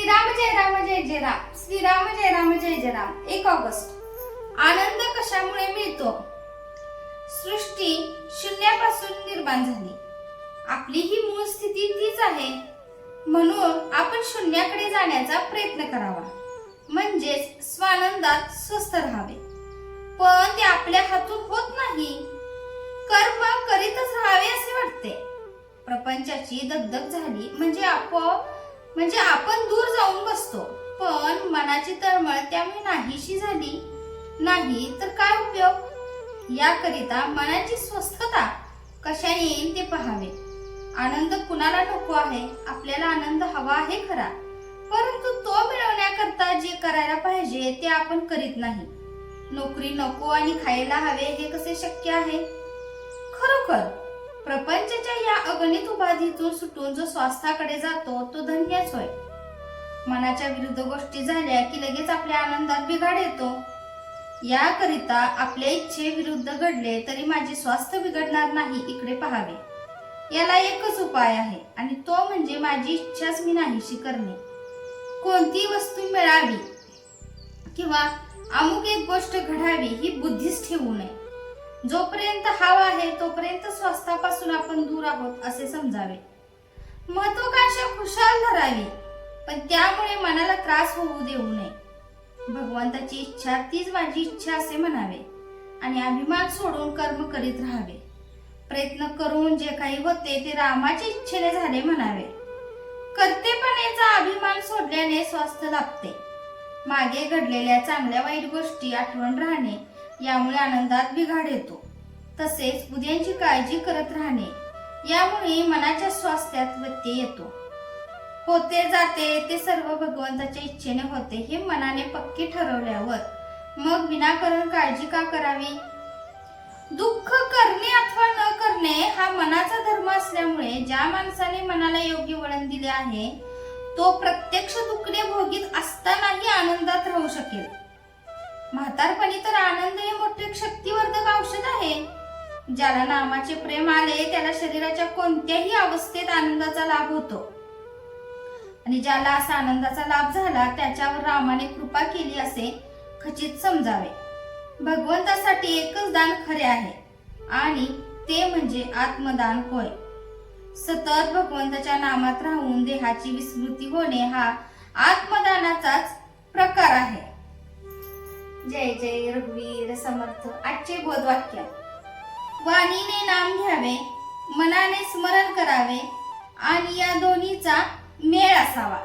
श्रीराम जय राम जय जय राम, श्रीराम जय राम जय जय Ram. 1 August. आनंद कशामुळे मिळतो? सृष्टी शून्यापासून निर्माण झाली. आपली ही मूळ स्थिती तीच आहे. म्हणून आपण शून्याकडे जाण्याचा प्रयत्न करावा, म्हणजेच स्वानंदात स्वस्थ राहावे. पण ते आपल्या हातून होत नाही. कर्म करीतच राहावे असे वाटते. प्रपंचाची दगदग झाली म्हणजे आपण दूर जाऊन बसतो. पण मनाची तळमळ त्यामुळे नाहीशी झाली नाही तर काय उपयोग? याकरिता मनाची स्वस्थता कशाने येईल ते पहावे. आनंद कुणाला नको आहे? आपल्याला आनंद हवा आहे खरा, परंतु तो मिळवण्याकरता जे करायला पाहिजे ते आपण करीत नाही. नोकरी नको आणि खायला हवे हे कसे शक्य आहे? खरोखर प्रपंचाच्या या अगणित उपाधीतून सुटून जो स्वास्थ्याकडे जातो तो धन्यच होय. मनाच्या विरुद्ध गोष्टी झाल्या की लगेच आपल्या आनंदात बिघाड येतो. याकरिता आपल्या इच्छे विरुद्ध घडले तरी माझे स्वास्थ्य बिघडणार नाही इकडे पहावे. याला एकच उपाय आहे आणि तो म्हणजे माझी इच्छाच मी नाहीशी करणे. कोणती वस्तू मिळावी किंवा अमुक एक गोष्ट घडावी ही बुद्धीच ठेवू नये. जोपर्यंत हवा आहे तोपर्यंत स्वास्थ्यापासून आपण दूर आहोत असे समजावे. महत्वाकांक्षा खुशाल धरावी, पण त्यामुळे मनाला त्रास होऊ देऊ नये. भगवंताची इच्छा तीच माझी इच्छा असे म्हणावे आणि अभिमान सोडून कर्म करीत राहावे. प्रयत्न करून जे काही होते ते रामाच्या इच्छेने झाले म्हणावे. कर्तेपणाचा अभिमान सोडल्याने स्वास्थ्य लाभते. मागे घडलेल्या चांगल्या वाईट गोष्टी आठवण राहणे यामुळे आनंदात बिघाड येतो. तसेच उद्याची काळजी करत राहणे यामुळे मनाच्या स्वास्थ्यात व्यत्यय येतो. होते जाते ते सर्व भगवंताच्या इच्छेने होते हे मनाने पक्के ठरवल्यावर मग विनाकारण काळजी का करावी? दुःख करणे अथवा न करणे हा मनाचा धर्म असल्यामुळे ज्या माणसाने मनाला योग्य वळण दिले आहे तो प्रत्यक्ष दुःखने भोगीत असतानाही आनंदात राहू शकेल. म्हातारपणी तर आनंद हे मोठे शक्तिवर्धक औषध आहे. ज्याला नामाचे प्रेम आले त्याला शरीराच्या कोणत्याही अवस्थेत आनंदाचा लाभ होतो आणि ज्याला असा आनंदाचा लाभ झाला त्याच्यावर रामाने कृपा केली असे खचित समजावे. भगवंतासाठी एकच दान खरे आहे आणि ते म्हणजे आत्मदान होय. सतत भगवंताच्या नामात राहून देहाची विस्मृती होणे हा आत्मदानाचाच प्रकार आहे. जय जय रघुवीर समर्थ. आजचे बोधवाक्य: वाणीने नाम घ्यावे, मनाने स्मरण करावे आणि या दोन्हीचा मेळ असावा.